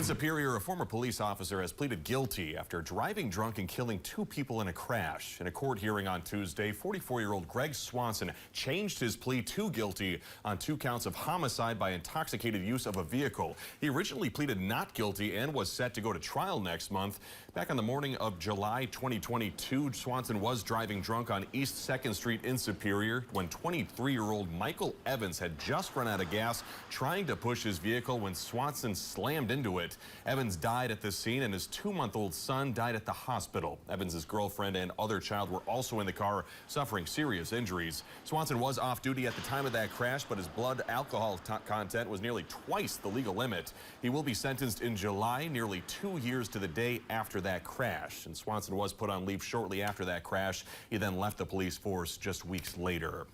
Superior, a former police officer has pleaded guilty after driving drunk and killing 2 people in a crash. In a court hearing on Tuesday, 44-year-old Greg Swanson changed his plea to guilty on 2 counts of homicide by intoxicated use of a vehicle. He originally pleaded not guilty and was set to go to trial next month. Back on the morning of July 2022, Swanson was driving drunk on East 2nd Street in Superior when 23-year-old Michael Evans had just run out of gas trying to push his vehicle when Swanson slammed into it. Evans died at the scene and his 2-month-old son died at the hospital. Evans' girlfriend and other child were also in the car suffering serious injuries. Swanson was off duty at the time of that crash, but his blood alcohol content was nearly twice the legal limit. He will be sentenced in July, nearly 2 years to the day after that crash. And Swanson was put on leave shortly after that crash. He then left the police force just weeks later.